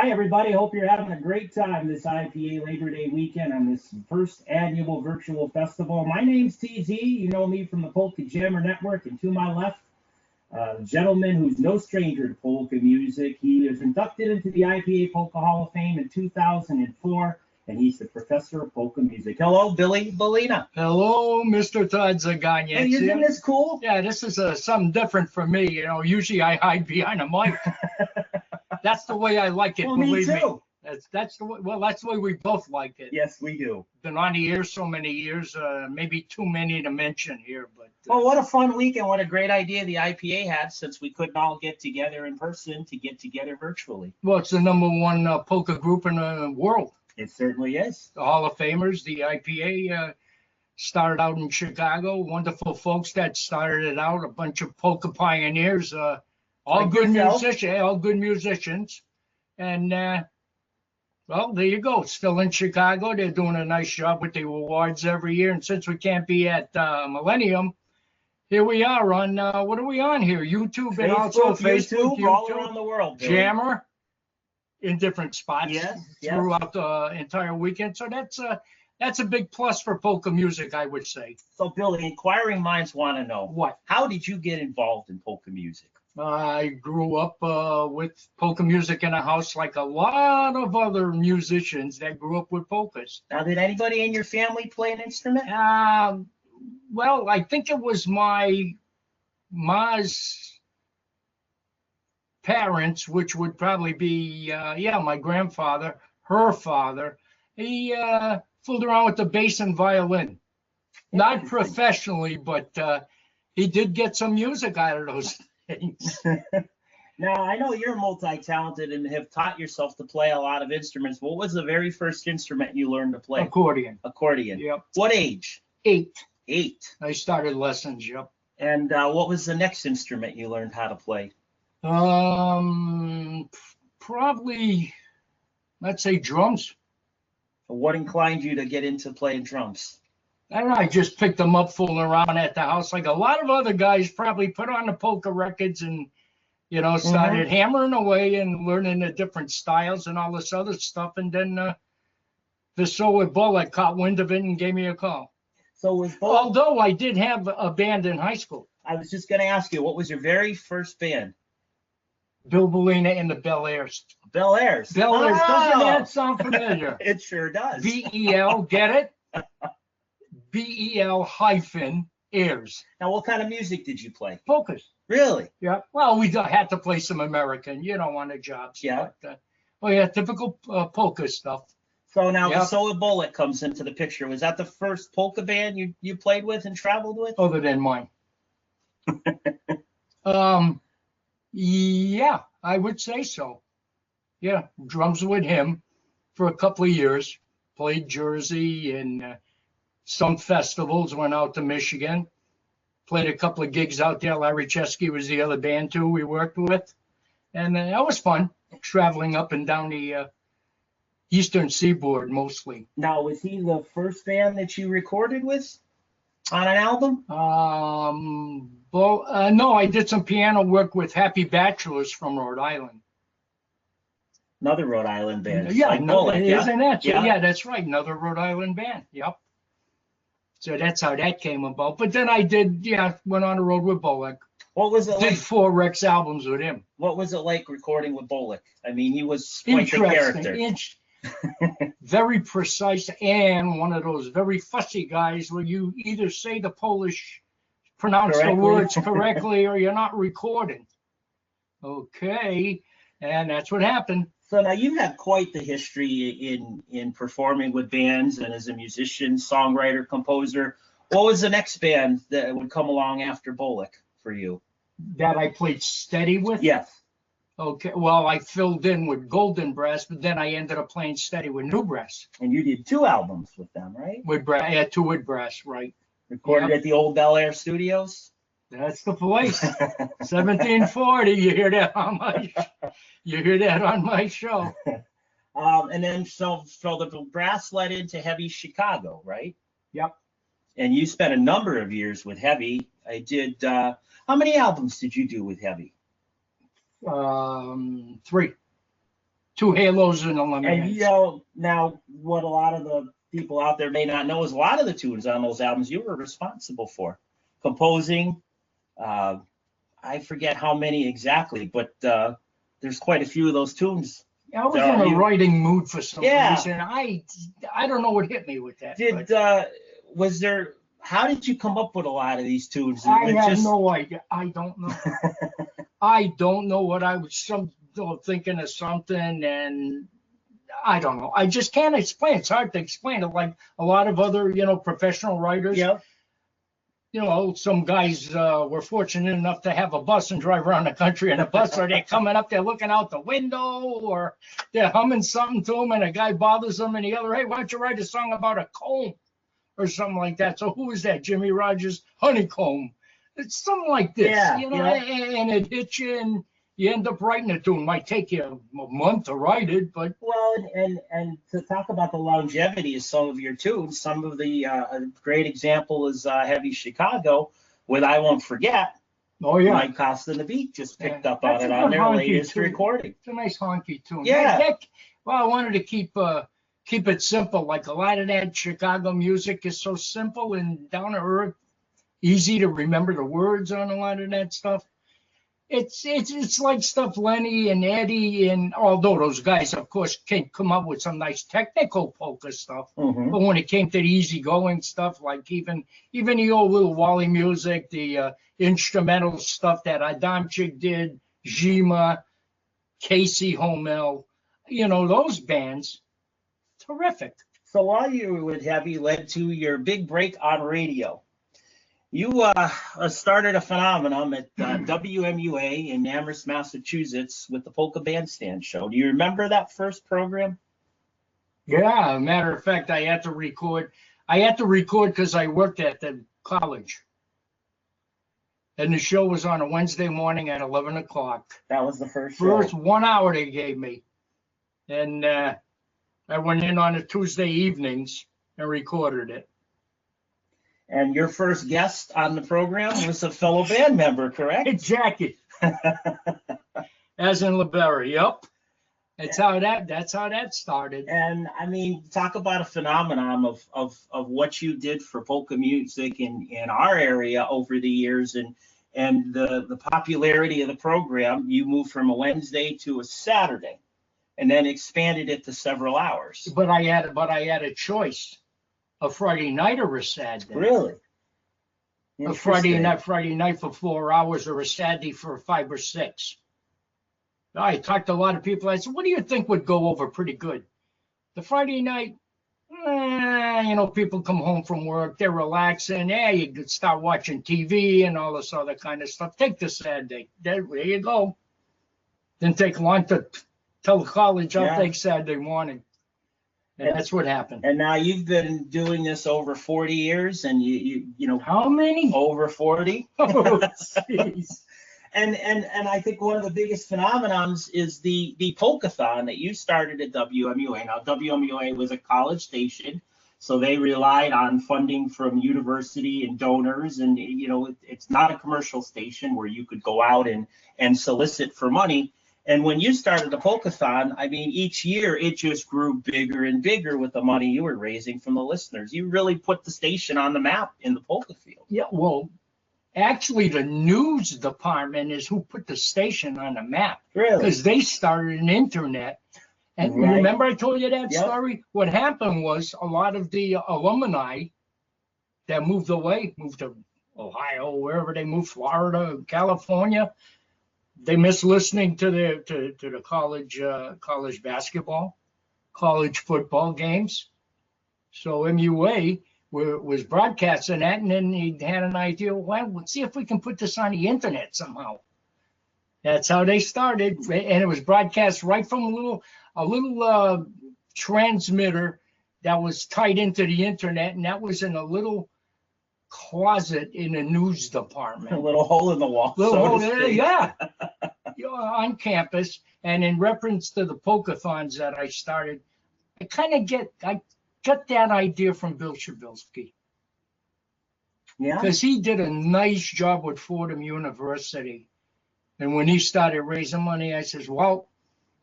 Hi, everybody. Hope you're having a great time this IPA Labor Day weekend on this first annual virtual festival. My name's TZ. You know me from the Polka Jammer Network. And to my left, a gentleman who's no stranger to polka music. He was inducted into the IPA Polka Hall of Fame in 2004, and he's the professor of polka music. Hello, Billy Belina. Hello, Mr. Todd Zaganya. Hey, isn't this cool? Yeah, this is something different for me. You know, usually I hide behind a mic. That's the way I like it. Well, believe me too. That's the way. Well, that's the way we both like it. Yes, we do. Been on the air so many years, maybe too many to mention here, but. Well, what a fun weekend. What a great idea the IPA had, since we couldn't all get together in person, to get together virtually. Well, it's the #1 polka group in the world. It certainly is. The Hall of Famers, the IPA, started out in Chicago. Wonderful folks that started it out. A bunch of polka pioneers. All Like good yourself. musicians, all good musicians. And, well, there you go. Still in Chicago. They're doing a nice job with the awards every year. And since we can't be at Millennium, here we are on, what are we on here? YouTube and also Facebook, YouTube, all around the world. Billy. Jammer in different spots Yes. throughout the entire weekend. So that's a big plus for polka music, I would say. So, Billy, inquiring minds want to know, What? how did you get involved in polka music? I grew up with polka music in a house like a lot of other musicians that grew up with polkas. Now, did anybody in your family play an instrument? Well, I think it was my ma's parents, which would probably be, my grandfather, her father. He fooled around with the bass and violin. Not professionally, but he did get some music out of those things. Now, I know you're multi-talented and have taught yourself to play a lot of instruments. What was the very first instrument you learned to play? Accordion. Accordion. Yep. What age? 8. 8. I started lessons, yep. And what was the next instrument you learned how to play? Probably, let's say drums. What inclined you to get into playing drums? I don't know, I just picked them up fooling around at the house like a lot of other guys probably put on the polka records and, started hammering away and learning the different styles and all this other stuff. And then Visowa Bullock caught wind of it and gave me a call. So was Bullock, although I did have a band in high school. I was just going to ask you, what was your very first band? Bill Belina and the Bel Airs. Bel Airs. Bel Airs, doesn't Oh! that sound familiar? It sure does. BEL, get it? BEL-airs. Now, what kind of music did you play? Polkas. Really? Yeah. Well, we had to play some American, on the jobs. Yeah. But, typical polka stuff. So now Yep. Visowa Bullock comes into the picture. Was that the first polka band you played with and traveled with? Other than mine. Yeah, I would say so. Yeah, drums with him for a couple of years. Played Jersey and some festivals, went out to Michigan. Played a couple of gigs out there. Larry Chesky was the other band, too, we worked with. And that was fun, traveling up and down the Eastern Seaboard mostly. Now, was he the first band that you recorded with on an album? No, I did some piano work with Happy Bachelors from Rhode Island. Another Rhode Island band. Yeah, like Bullock, isn't that? Yeah. Yeah, that's right. Another Rhode Island band. Yep. So that's how that came about. But then I went on the road with Bullock. What was it Did like? 4 Rex albums with him. What was it like recording with Bullock? I mean, he was quite the character. Interesting. Very precise and one of those very fussy guys where you either say the Polish, pronounce the words correctly or you're not recording. Okay. And that's what happened. So now you have quite the history in performing with bands and as a musician, songwriter, composer. What was the next band that would come along after Bullock for you? That I played steady with? Yes. Okay. Well, I filled in with Golden Brass, but then I ended up playing steady with New Brass. And you did 2 albums with them, right? With brass, I had 2 with brass, right? Recorded at the old Bel Air Studios. That's the place. 1740. You hear that on my show. And then so the brass led into Heavy Chicago, right? Yep. And you spent a number of years with Heavy. I did. How many albums did you do with Heavy? 3. two halos and a And lemonade. now what a lot of the people out there may not know is a lot of the tunes on those albums you were responsible for composing. I forget how many exactly, but there's quite a few of those tunes. I was in a writing mood for some reason. I don't know what hit me with that. Was there? How did you come up with a lot of these tunes? I have no idea. I don't know. I don't know what I was thinking of something, and I don't know. I just can't explain. It's hard to explain it. Like a lot of other, professional writers. Yeah. Some guys were fortunate enough to have a bus and drive around the country in a bus, or they're coming up, they're looking out the window, or they're humming something to them, and a guy bothers them, and the other, hey, why don't you write a song about a comb or something like that? So who is that? Jimmy Rogers' Honeycomb. It's something like this, and it hits you, and you end up writing a tune. Might take you a month to write it, but and to talk about the longevity of some of your tunes, some of the a great example is Heavy Chicago with I Won't Forget. Oh yeah, Mike Costa and the Beat just picked up on it on their latest recording. It's a nice honky tune. Yeah. Well, I wanted to keep it simple. Like a lot of that Chicago music is so simple and down to earth, easy to remember the words on a lot of that stuff. It's like stuff Lenny and Eddie, and although those guys, of course, can come up with some nice technical polka stuff, Mm-hmm. but when it came to the easygoing stuff, like even the old little Wally music, the instrumental stuff that Adamczyk did, Zima, Casey Homel, those bands, terrific. So while you were with Heavy led to your big break on radio. You started a phenomenon at WMUA in Amherst, Massachusetts with the Polka Bandstand Show. Do you remember that first program? Yeah, matter of fact, I had to record because I worked at the college. And the show was on a Wednesday morning at 11 o'clock. That was the first show. First 1 hour they gave me. And I went in on a Tuesday evenings and recorded it. And your first guest on the program was a fellow band member, correct? Jackie. As in LeBerry, yep. That's how that started. And I mean, talk about a phenomenon of what you did for polka music in our area over the years, and the popularity of the program. You moved from a Wednesday to a Saturday, and then expanded it to several hours. But I had a choice. A Friday night or a Saturday. Really? A Friday night for 4 hours, or a Saturday for 5 or 6. I talked to a lot of people. I said, what do you think would go over pretty good? The Friday night, people come home from work, they're relaxing. You could start watching TV and all this other kind of stuff. Take the Saturday. There you go. Didn't take long to tell college I'll take Saturday morning. And that's what happened. And now you've been doing this over 40 years, and you how many? Over 40. Oh, jeez. And I think one of the biggest phenomenons is the polkathon that you started at WMUA. Now WMUA was a college station, so they relied on funding from university and donors, and it's not a commercial station where you could go out and solicit for money. And when you started the Polkathon, I mean, each year it just grew bigger and bigger with the money you were raising from the listeners. You really put the station on the map in the polka field. Yeah, well, actually, the news department is who put the station on the map. Really? Because they started an internet. And remember I told you that story? What happened was a lot of the alumni that moved to Ohio, wherever they moved, Florida, California. They miss listening to the college basketball, college football games. So MUA was broadcasting that, and then he had an idea. Well, let's see if we can put this on the internet somehow. That's how they started, and it was broadcast right from a little transmitter that was tied into the internet, and that was in a little closet in the news department. A little hole in the wall. Yeah. On campus. And in reference to the polkathons that I started, I got that idea from Bill Shabilsky. Yeah. Because he did a nice job with Fordham University. And when he started raising money, I says, well,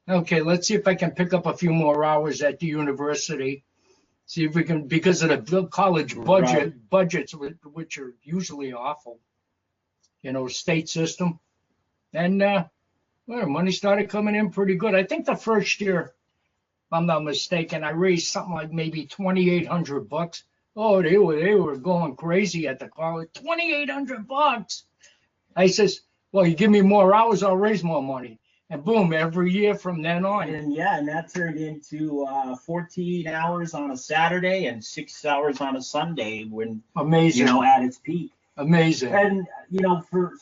Okay, let's see if I can pick up a few more hours at the university. See if we can, because of the college budgets, which are usually awful, state system. And well, money started coming in pretty good. I think the first year, if I'm not mistaken, I raised something like maybe $2,800. Oh, they were going crazy at the college. $2,800. I says, well, you give me more hours, I'll raise more money. And boom, every year from then on. And that turned into 14 hours on a Saturday and 6 hours on a Sunday when, amazing, at its peak. Amazing. And, for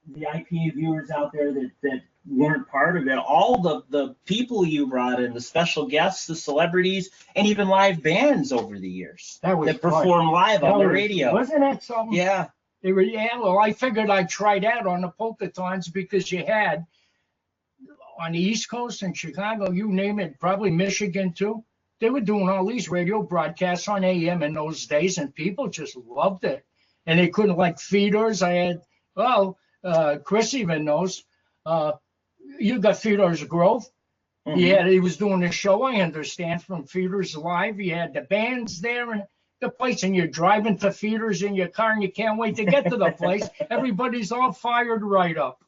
the IPA viewers out there that weren't part of it, all the people you brought in, the special guests, the celebrities, and even live bands over the years that perform live on the radio. Wasn't that something? Yeah. Well, I figured I'd try that on the Polka-tons because you had on the East Coast and Chicago, you name it, probably Michigan too. They were doing all these radio broadcasts on AM in those days, and people just loved it. And they couldn't, like feeders. I had, Chris even knows. You got Feeders Grove. Mm-hmm. He was doing a show, I understand, from Feeders Live. He had the bands there and the place, and you're driving to Feeders in your car, and you can't wait to get to the place. Everybody's all fired right up.